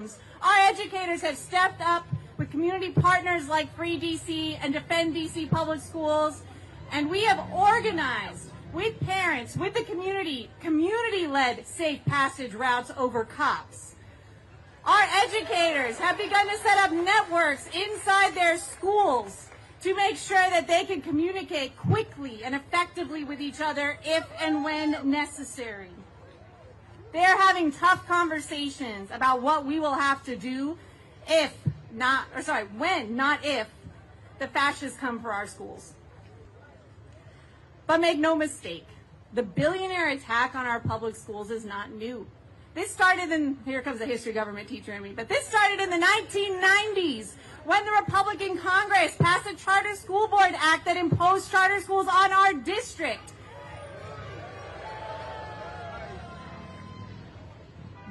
Our educators have stepped up with community partners like Free DC and Defend DC Public Schools, and we have organized with parents, with the community-led safe passage routes over cops. Our educators have begun to set up networks inside their schools to make sure that they can communicate quickly and effectively with each other if and when necessary. They are having tough conversations about what we will have to do when, not if, the fascists come for our schools. But make no mistake, the billionaire attack on our public schools is not new. This started here comes the history government teacher in me, but this started in the 1990s when the Republican Congress passed a Charter School Board Act that imposed charter schools on our district.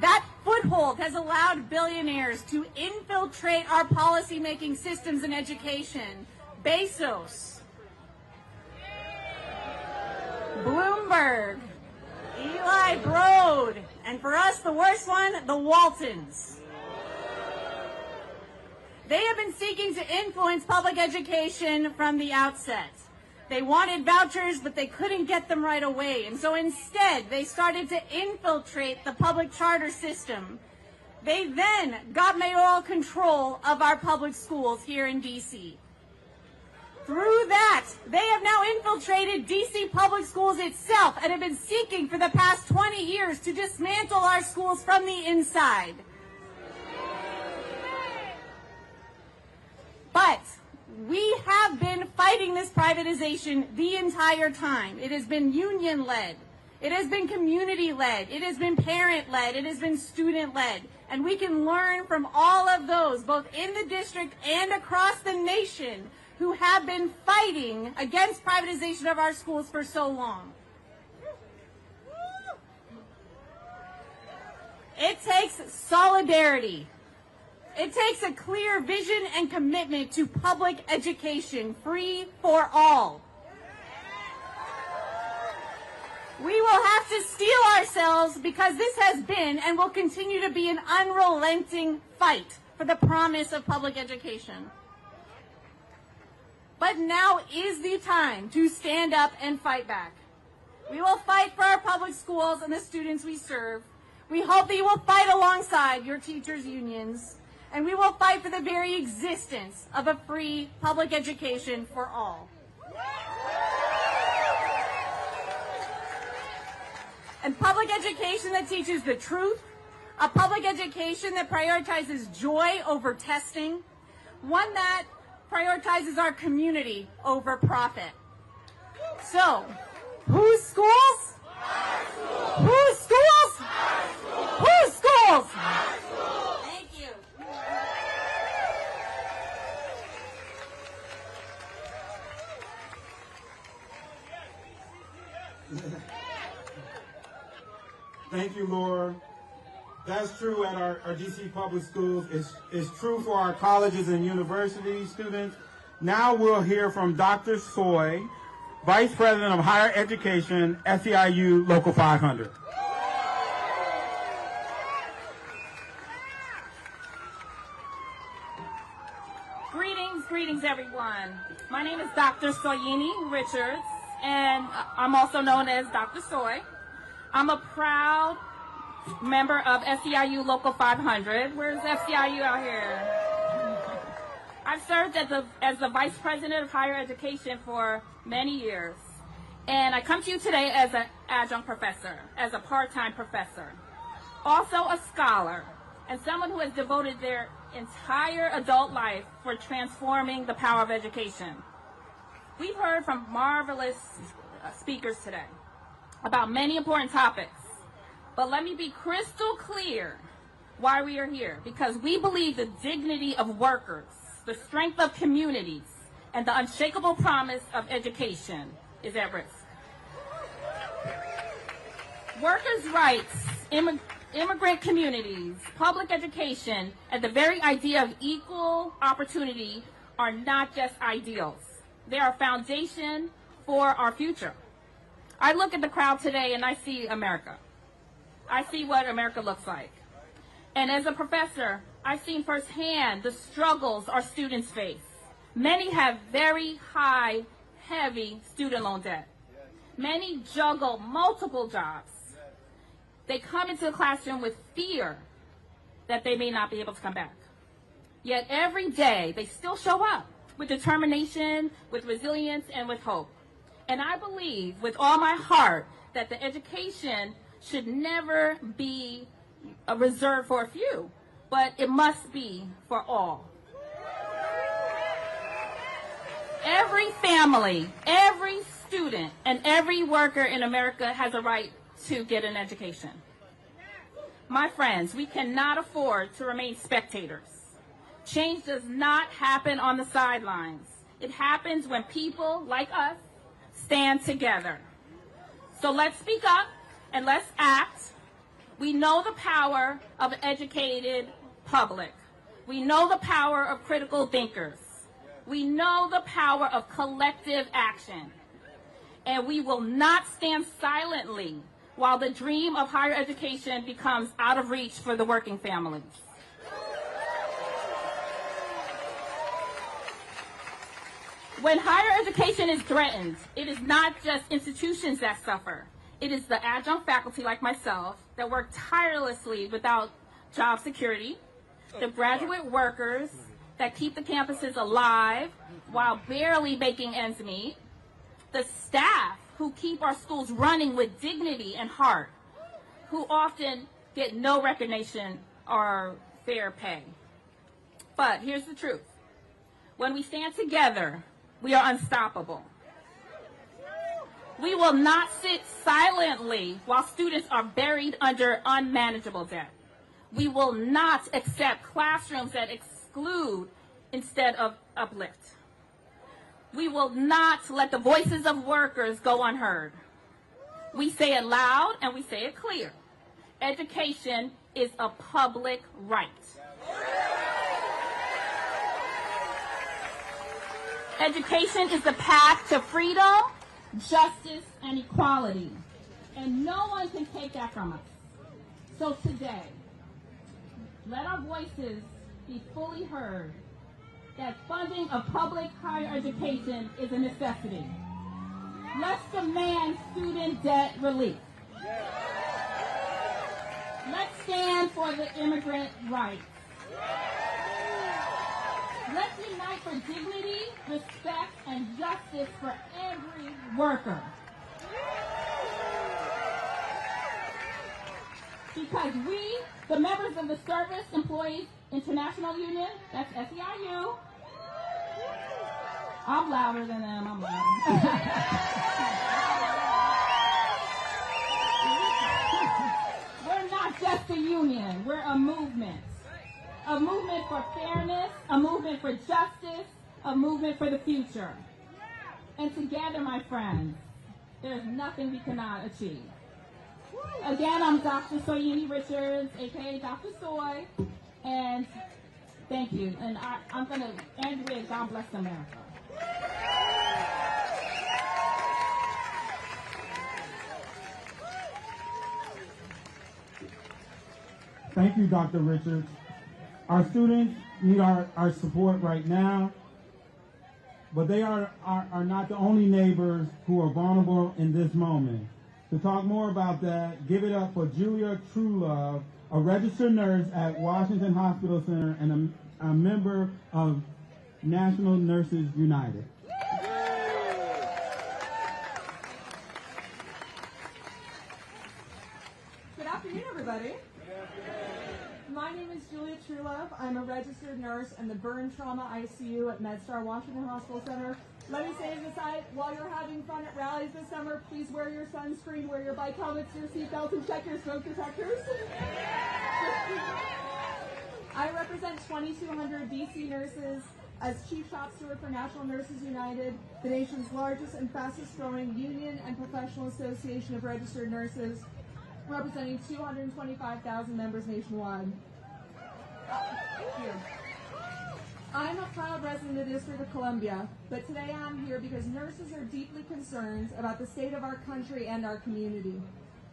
That foothold has allowed billionaires to infiltrate our policy-making systems in education. Bezos, Bloomberg, Eli Broad, and for us, the worst one, the Waltons. They have been seeking to influence public education from the outset. They wanted vouchers, but they couldn't get them right away. And so instead, they started to infiltrate the public charter system. They then got mayoral control of our public schools here in DC. Through that, they have now infiltrated DC Public Schools itself and have been seeking for the past 20 years to dismantle our schools from the inside. But we have been fighting this privatization the entire time. It has been union-led. It has been community-led. It has been parent-led. It has been student-led. And we can learn from all of those, both in the district and across the nation, who have been fighting against privatization of our schools for so long. It takes solidarity. It takes a clear vision and commitment to public education, free for all. We will have to steel ourselves because this has been and will continue to be an unrelenting fight for the promise of public education. But now is the time to stand up and fight back. We will fight for our public schools and the students we serve. We hope that you will fight alongside your teachers' unions. And we will fight for the very existence of a free public education for all. And public education that teaches the truth, a public education that prioritizes joy over testing, one that prioritizes our community over profit. So, whose schools? Our schools. Whose schools? Our schools. Whose schools? Our schools. Thank you. Thank you, Laura. That's true at our DC public schools. It's true for our colleges and university students. Now we'll hear from Dr. Soy, Vice President of Higher Education, SEIU Local 500. Greetings everyone. My name is Dr. Soyini Richards, and I'm also known as Dr. Soy. I'm a proud member of SEIU Local 500. Where's SEIU out here? I've served as the Vice President of Higher Education for many years. And I come to you today as an adjunct professor, as a part-time professor. Also a scholar, and someone who has devoted their entire adult life for transforming the power of education. We've heard from marvelous speakers today about many important topics. But let me be crystal clear why we are here. Because we believe the dignity of workers, the strength of communities, and the unshakable promise of education is at risk. Workers' rights, immigrant communities, public education, and the very idea of equal opportunity are not just ideals. They are a foundation for our future. I look at the crowd today and I see America. I see what America looks like. And as a professor, I've seen firsthand the struggles our students face. Many have very high, heavy student loan debt. Many juggle multiple jobs. They come into the classroom with fear that they may not be able to come back. Yet every day, they still show up with determination, with resilience, and with hope. And I believe with all my heart that the education should never be reserved for a few, but it must be for all. Every family, every student, and every worker in America has a right to get an education. My friends, we cannot afford to remain spectators. Change does not happen on the sidelines. It happens when people like us stand together. So let's speak up and let's act. We know the power of an educated public. We know the power of critical thinkers. We know the power of collective action. And we will not stand silently while the dream of higher education becomes out of reach for the working families. When higher education is threatened, it is not just institutions that suffer. It is the adjunct faculty like myself that work tirelessly without job security, the graduate workers that keep the campuses alive while barely making ends meet, the staff who keep our schools running with dignity and heart, who often get no recognition or fair pay. But here's the truth. When we stand together, we are unstoppable. We will not sit silently while students are buried under unmanageable debt. We will not accept classrooms that exclude instead of uplift. We will not let the voices of workers go unheard. We say it loud and we say it clear. Education is a public right. Education is the path to freedom, justice, and equality. And no one can take that from us. So today, let our voices be fully heard that funding of public higher education is a necessity. Let's demand student debt relief. Let's stand for the immigrant rights. Let's unite for dignity, respect, and justice for every worker. Because we, the members of the Service Employees International Union, that's SEIU, I'm louder than them, I'm louder. We're not just a union, we're a movement. A movement for fairness, a movement for justice, a movement for the future. And together, my friends, there's nothing we cannot achieve. Again, I'm Dr. Soyini Richards, aka Dr. Soy, and thank you. And I'm going to end with God bless America. Thank you, Dr. Richards. Our students need our support right now, but they are not the only neighbors who are vulnerable in this moment. To talk more about that, give it up for Julia Truelove, a registered nurse at Washington Hospital Center and a member of National Nurses United. Good afternoon, everybody. My name is Julia Truelove. I'm a registered nurse in the Burn Trauma ICU at MedStar Washington Hospital Center. Let me say as an aside, while you're having fun at rallies this summer, please wear your sunscreen, wear your bike helmets, your seatbelts, and check your smoke detectors. I represent 2,200 DC nurses as Chief Shop Steward for National Nurses United, the nation's largest and fastest growing union and professional association of registered nurses, representing 225,000 members nationwide. Thank you. I'm a proud resident of the District of Columbia, but today I'm here because nurses are deeply concerned about the state of our country and our community.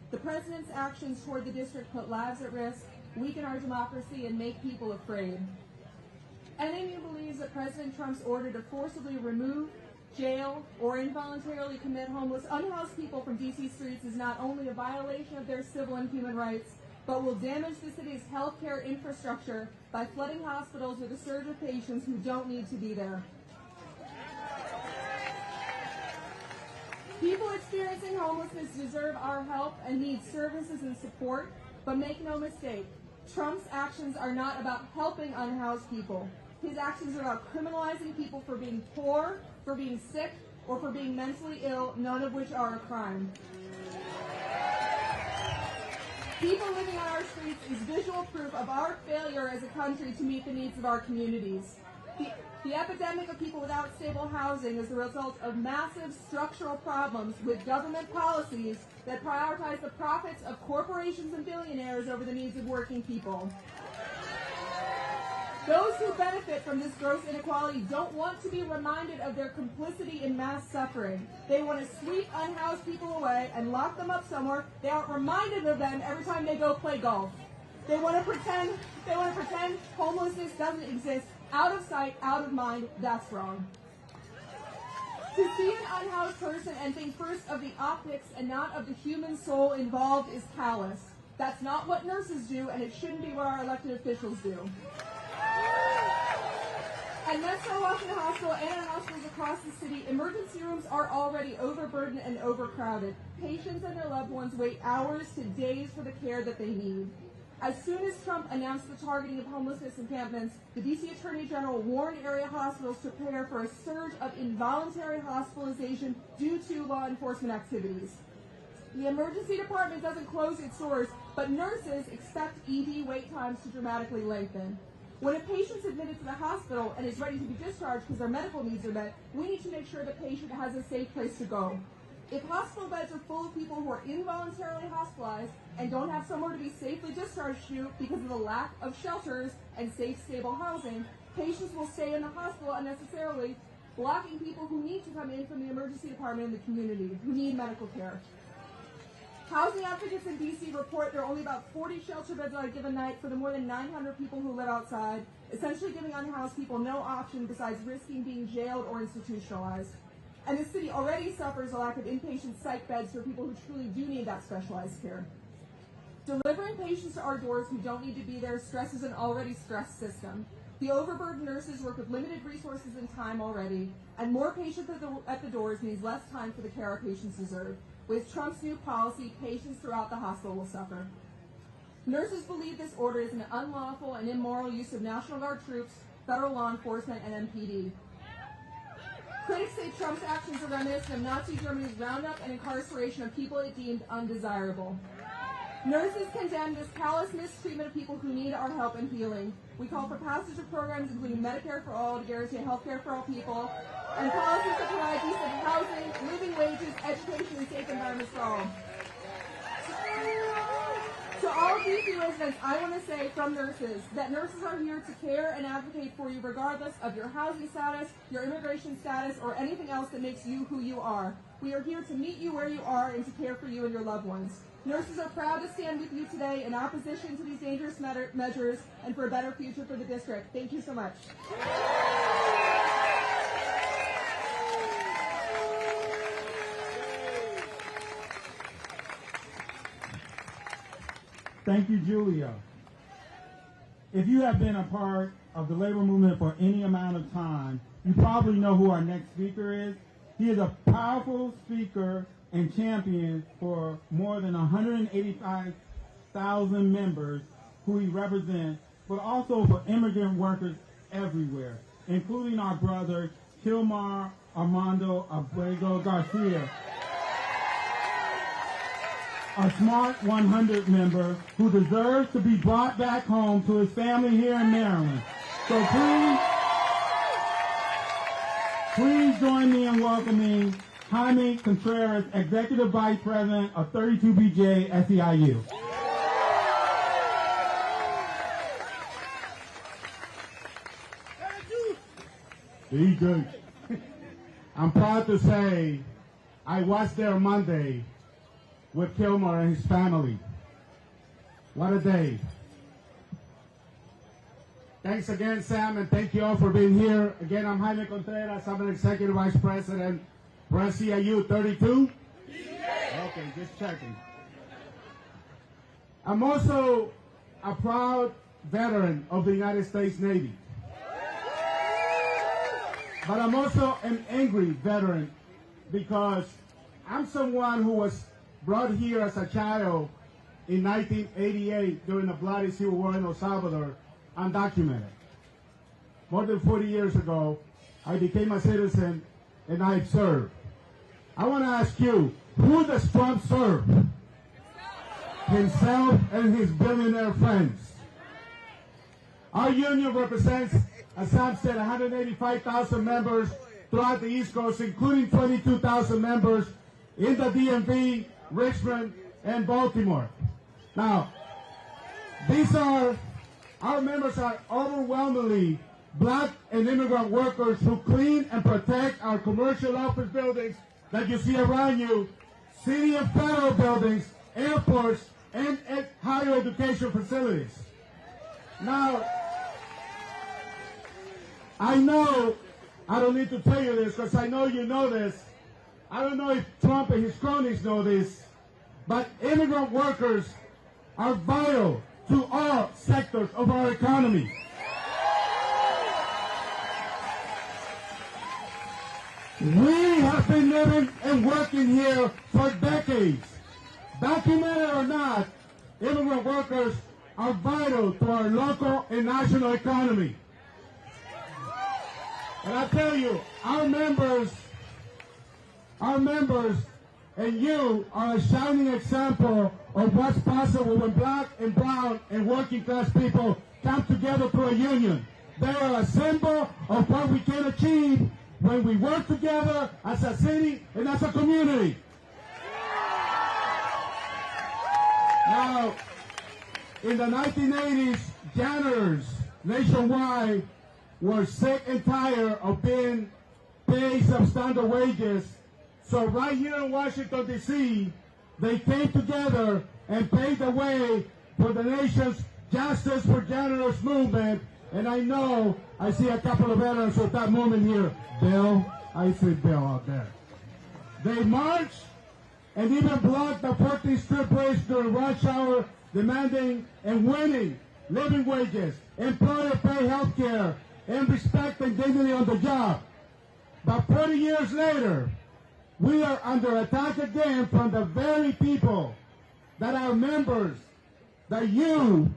The President's actions toward the district put lives at risk, weaken our democracy, and make people afraid. NMU believes that President Trump's order to forcibly remove, jail, or involuntarily commit unhoused people from D.C. streets is not only a violation of their civil and human rights, but will damage the city's healthcare infrastructure by flooding hospitals with a surge of patients who don't need to be there. People experiencing homelessness deserve our help and need services and support, but make no mistake, Trump's actions are not about helping unhoused people. His actions are about criminalizing people for being poor, for being sick, or for being mentally ill, none of which are a crime. People living on our streets is visual proof of our failure as a country to meet the needs of our communities. The epidemic of people without stable housing is the result of massive structural problems with government policies that prioritize the profits of corporations and billionaires over the needs of working people. Those who benefit from this gross inequality don't want to be reminded of their complicity in mass suffering. They want to sweep unhoused people away and lock them up somewhere. They aren't reminded of them every time they go play golf. They want to pretend homelessness doesn't exist. Out of sight, out of mind, that's wrong. To see an unhoused person and think first of the optics and not of the human soul involved is callous. That's not what nurses do, and it shouldn't be what our elected officials do. At Metropolitan Hospital and at hospitals across the city, emergency rooms are already overburdened and overcrowded. Patients and their loved ones wait hours to days for the care that they need. As soon as Trump announced the targeting of homelessness encampments, the D.C. Attorney General warned area hospitals to prepare for a surge of involuntary hospitalization due to law enforcement activities. The emergency department doesn't close its doors, but nurses expect ED wait times to dramatically lengthen. When a patient's admitted to the hospital and is ready to be discharged because their medical needs are met, we need to make sure the patient has a safe place to go. If hospital beds are full of people who are involuntarily hospitalized and don't have somewhere to be safely discharged to because of the lack of shelters and safe, stable housing, patients will stay in the hospital unnecessarily, blocking people who need to come in from the emergency department in the community, who need medical care. Housing advocates in D.C. report there are only about 40 shelter beds on a given night for the more than 900 people who live outside, essentially giving unhoused people no option besides risking being jailed or institutionalized. And the city already suffers a lack of inpatient psych beds for people who truly do need that specialized care. Delivering patients to our doors who don't need to be there stresses an already stressed system. The overburdened nurses work with limited resources and time already, and more patients at the doors means less time for the care our patients deserve. With Trump's new policy, patients throughout the hospital will suffer. Nurses believe this order is an unlawful and immoral use of National Guard troops, federal law enforcement, and MPD. Critics say Trump's actions are reminiscent of Nazi Germany's roundup and incarceration of people it deemed undesirable. Nurses condemn this callous mistreatment of people who need our help and healing. We call for passage of programs including Medicare for all to guarantee health care for all people, and policies that provide decent housing, living wages, education, and safe environments for all. To all D.C. residents, I want to say from nurses that nurses are here to care and advocate for you regardless of your housing status, your immigration status, or anything else that makes you who you are. We are here to meet you where you are and to care for you and your loved ones. Nurses are proud to stand with you today in opposition to these dangerous measures and for a better future for the district. Thank you so much. Thank you, Julia. If you have been a part of the labor movement for any amount of time, you probably know who our next speaker is. He is a powerful speaker and champion for more than 185,000 members who he represents, but also for immigrant workers everywhere, including our brother, Kilmar Armando Abrego Garcia, a Smart 100 member who deserves to be brought back home to his family here in Maryland. So please join me in welcoming Jaime Contreras, Executive Vice President of 32BJ SEIU. Be good. I'm proud to say I was there Monday with Kilmer and his family. What a day. Thanks again, Sam, and thank you all for being here. Again, I'm Jaime Contreras. I'm an Executive Vice President for AFL-CIO 32. Okay, just checking. I'm also a proud veteran of the United States Navy. But I'm also an angry veteran because I'm someone who was brought here as a child in 1988 during the bloody Civil War in El Salvador, undocumented. More than 40 years ago, I became a citizen and I served. I want to ask you, who does Trump serve? Himself and his billionaire friends. Our union represents, as Sam said, 185,000 members throughout the East Coast, including 22,000 members in the DMV, Richmond, and Baltimore. Now, our members are overwhelmingly Black and immigrant workers who clean and protect our commercial office buildings that you see around you, city and federal buildings, airports, and higher education facilities. Now, I know, I don't need to tell you this because I know you know this. I don't know if Trump and his cronies know this, but immigrant workers are vital to all sectors of our economy. We have been living and working here for decades. Documented or not, immigrant workers are vital to our local and national economy. And I tell you, our members, and you are a shining example of what's possible when Black and brown and working class people come together through a union. They are a symbol of what we can achieve when we work together as a city and as a community. Now, in the 1980s, janitors nationwide were sick and tired of being paid substandard wages. So right here in Washington, D.C., they came together and paved the way for the nation's Justice for Janitors movement. And I know I see a couple of veterans of that movement here. Bill, I see Bill out there. They marched and even blocked the 14th Street Bridge during rush hour, demanding and winning living wages, employer pay health care, and respect and dignity on the job. But 40 years later, we are under attack again from the very people that are members that you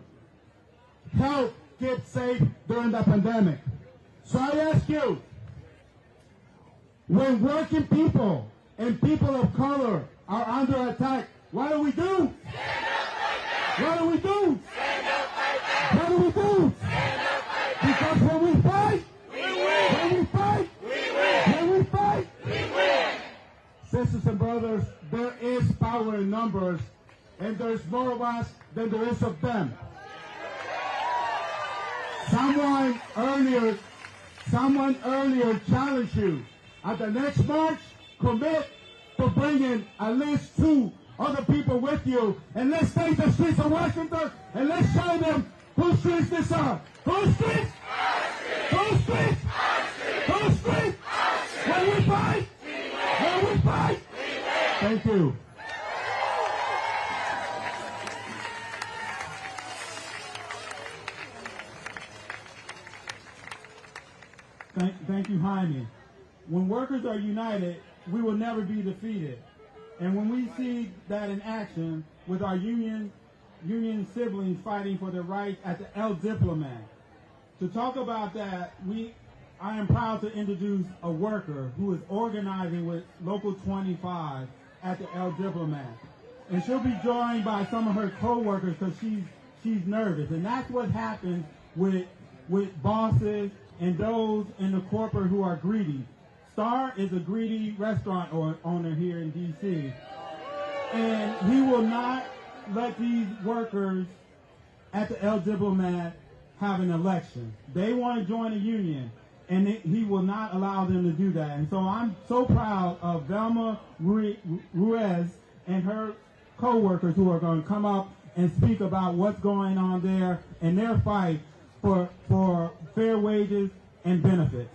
helped keep safe during the pandemic. So I ask you, when working people and people of color are under attack, what do we do? Stand up like that. What do we do? Stand up like that. What do we do? Stand up like that. Because when we fight, we win. When we fight, we win. When we fight, we win. Sisters and brothers, there is power in numbers, and there's more of us than there is of them. Someone earlier challenged you. At the next march, commit to bringing at least 2 other people with you, and let's take the streets of Washington and let's show them whose streets this are. Whose streets? Our streets. Whose streets? Our streets. Whose streets? Our streets. When we fight, we win. When we fight, we win. Thank you. Thank you, Jaime. When workers are united, we will never be defeated. And when we see that in action with our union siblings fighting for their rights at the El Diplomat. To talk about that, I am proud to introduce a worker who is organizing with Local 25 at the El Diplomat. And she'll be joined by some of her co-workers because she's nervous. And that's what happens with bosses and those in the corporate who are greedy. Star is a greedy restaurant owner here in D.C. And he will not let these workers at the El Diplomat have an election. They want to join a union, and he will not allow them to do that. And so I'm so proud of Velma Ruiz and her co-workers who are going to come up and speak about what's going on there and their fight for fair wages and benefits.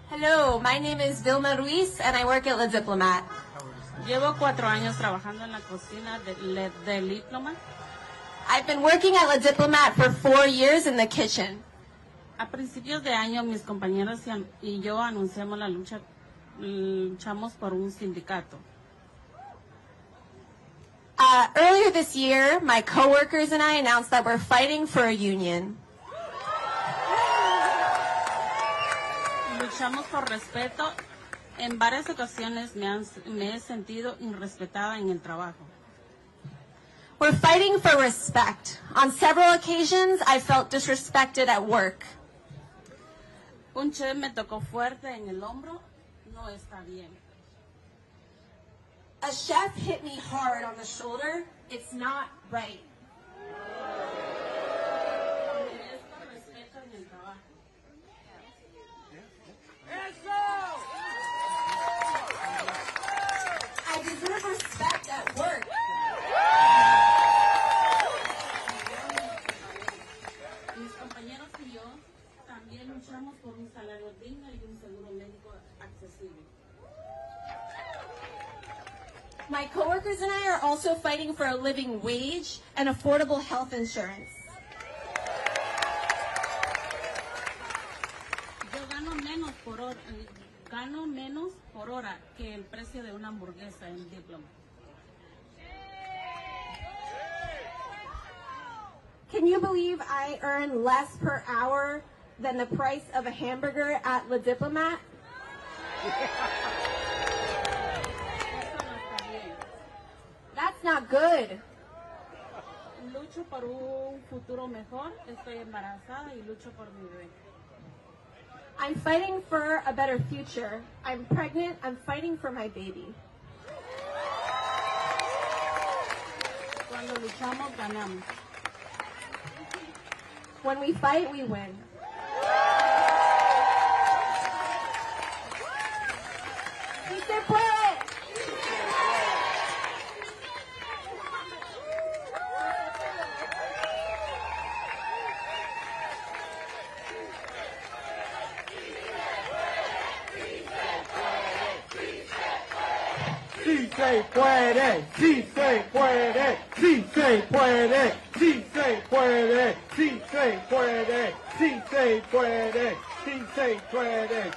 Hello, my name is Vilma Ruiz and I work at La Diplomat. Llevo 4 años trabajando en la cocina del Diploma. I've been working at La Diplomat for 4 years in the kitchen. A principios de año, mis compañeros y yo anunciamos luchamos por un sindicato. Earlier this year, my coworkers and I announced that we're fighting for a union. Luchamos por respeto. En varias ocasiones me he sentido irrespetada en el trabajo. We're fighting for respect. On several occasions, I felt disrespected at work. Un chef me tocó fuerte en el hombro. No está bien. A chef hit me hard on the shoulder. It's not right. Merezco respeto en el trabajo. I deserve respect at work. Mis compañeros y yo también luchamos por un salario digno y un seguro médico accesible. My coworkers and I are also fighting for a living wage and affordable health insurance. Yo gano menos por hora que el precio de una hamburguesa en Diploma. Can you believe I earn less per hour than the price of a hamburger at La Diplomat? That's not good. Lucho por un futuro mejor. Estoy embarazada y lucho por mi bebé. I'm fighting for a better future. I'm pregnant. I'm fighting for my baby. Cuando luchamos, ganamos. When we fight, we win. ¡Sí se puede! Sí se puede, sí se puede, sí se puede, sí se puede, sí se puede, sí se puede, sí se puede.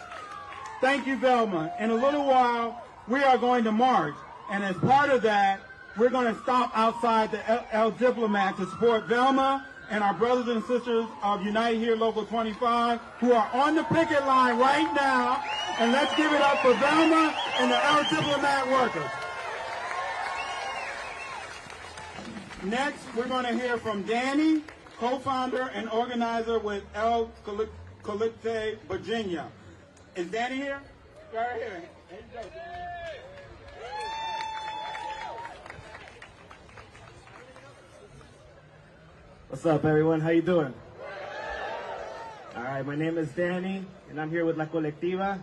Thank you, Velma. In a little while, we are going to march. And as part of that, we're going to stop outside the El Diplomat to support Velma and our brothers and sisters of Unite Here Local 25 who are on the picket line right now. And let's give it up for Velma and the El Diplomat workers. Next, we're going to hear from Danny, co-founder and organizer with El Colite, Virginia. Is Danny here? Right here. There you go, Danny. What's up, everyone? How you doing? All right, my name is Danny, and I'm here with La Colectiva.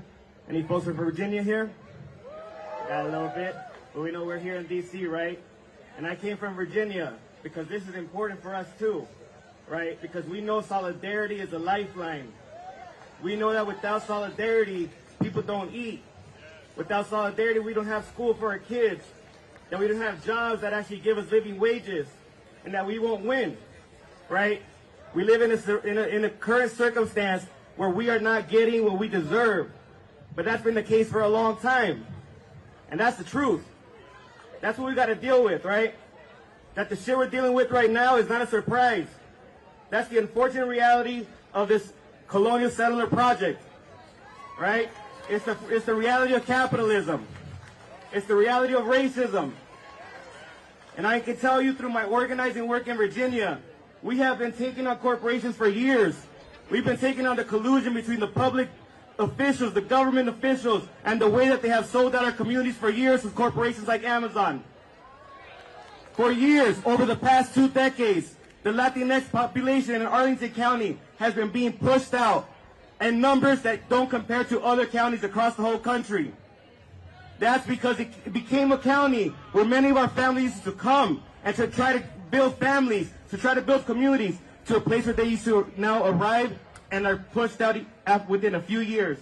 Any folks from Virginia here? Got a little bit, but we know we're here in D.C., right? And I came from Virginia because this is important for us too, right? Because we know solidarity is a lifeline. We know that without solidarity, people don't eat. Without solidarity, we don't have school for our kids. That we don't have jobs that actually give us living wages, and that we won't win, right? We live in a current circumstance where we are not getting what we deserve. But that's been the case for a long time. And that's the truth. That's what we got to deal with, right? That the shit we're dealing with right now is not a surprise. That's the unfortunate reality of this colonial settler project, right? It's the reality of capitalism. It's the reality of racism. And I can tell you through my organizing work in Virginia We have been taking on corporations for years. We've been taking on the collusion between the public officials, the government officials, and the way that they have sold out our communities for years with corporations like Amazon. For years, over the past 2 decades, the Latinx population in Arlington County has been being pushed out in numbers that don't compare to other counties across the whole country. That's because it became a county where many of our families used to come and to try to build families, to try to build communities, to a place where they used to now arrive and are pushed out within a few years.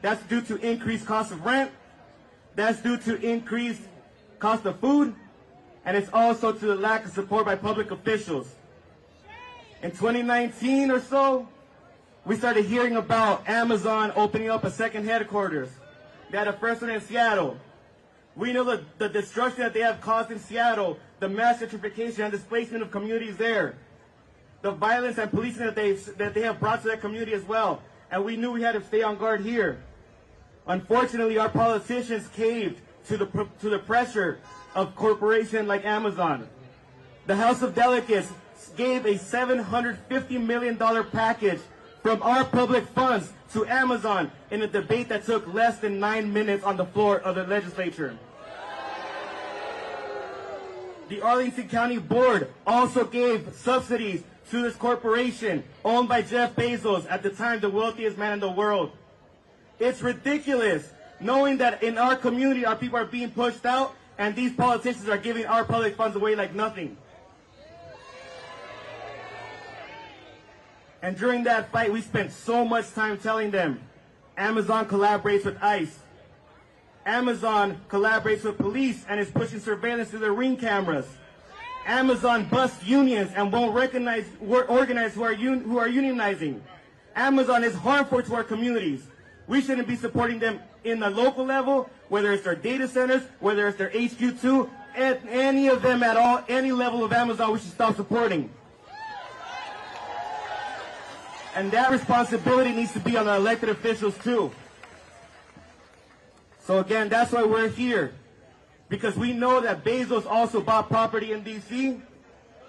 That's due to increased cost of rent, that's due to increased cost of food, and it's also to the lack of support by public officials. In 2019 or so, we started hearing about Amazon opening up a second headquarters. They had a first one in Seattle. We know the destruction that they have caused in Seattle, the mass gentrification and displacement of communities there, the violence and policing that they have brought to that community as well. And we knew we had to stay on guard here. Unfortunately, our politicians caved to the pressure of corporations like Amazon. The House of Delegates gave a $750 million package from our public funds to Amazon in a debate that took less than 9 minutes on the floor of the legislature. The Arlington County Board also gave subsidies to this corporation owned by Jeff Bezos, at the time the wealthiest man in the world. It's ridiculous knowing that in our community our people are being pushed out and these politicians are giving our public funds away like nothing. And during that fight, we spent so much time telling them, Amazon collaborates with ICE. Amazon collaborates with police and is pushing surveillance through their Ring cameras. Amazon busts unions and won't recognize organize who are unionizing. Amazon is harmful to our communities. We shouldn't be supporting them in the local level, whether it's their data centers, whether it's their HQ2, any of them at all, any level of Amazon we should stop supporting. And that responsibility needs to be on the elected officials too. So again, that's why we're here. Because we know that Bezos also bought property in D.C.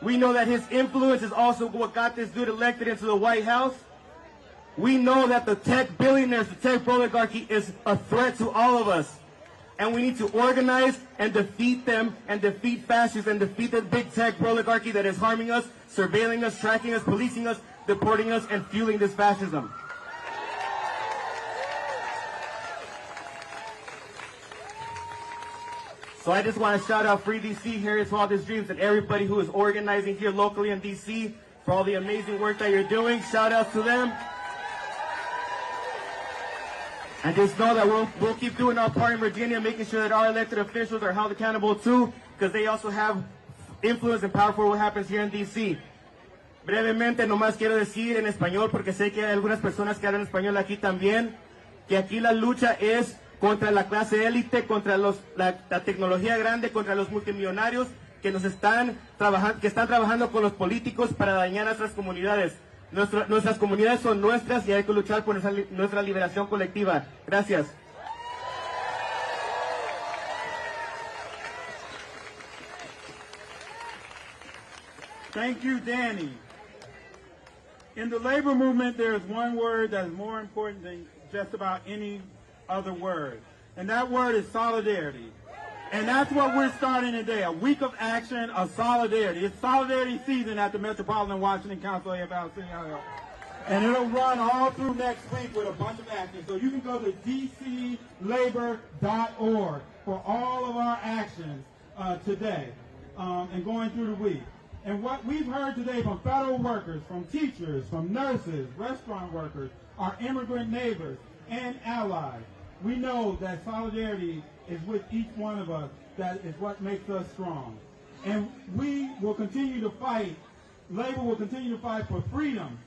We know that his influence is also what got this dude elected into the White House. We know that the tech billionaires, the tech oligarchy is a threat to all of us. And we need to organize and defeat them and defeat fascists and defeat the big tech oligarchy that is harming us, surveilling us, tracking us, policing us, deporting us, and fueling this fascism. So I just want to shout out Free DC, Harriet's Wildest Dreams, and everybody who is organizing here locally in DC for all the amazing work that you're doing. Shout out to them. And just know that we'll keep doing our part in Virginia, making sure that our elected officials are held accountable too, because they also have influence and power for what happens here in DC. Brevemente, nomás quiero decir en español, porque sé que hay algunas personas que hablan español aquí también, que aquí la lucha es contra la clase élite, contra la tecnología grande, contra los multimillonarios que están trabajando con los políticos para dañar a nuestras comunidades. Nuestras comunidades son nuestras y hay que luchar por nuestra liberación colectiva. Gracias. Thank you, Danny. In the labor movement, there is one word that is more important than just about any other word, and that word is solidarity. And that's what we're starting today, a week of action of solidarity. It's solidarity season at the Metropolitan Washington Council AFL-CIO. And it'll run all through next week with a bunch of action. So you can go to dclabor.org for all of our actions today and going through the week. And what we've heard today from federal workers, from teachers, from nurses, restaurant workers, our immigrant neighbors, and allies, we know that solidarity is with each one of us. That is what makes us strong. And we will continue to fight, labor will continue to fight for freedom.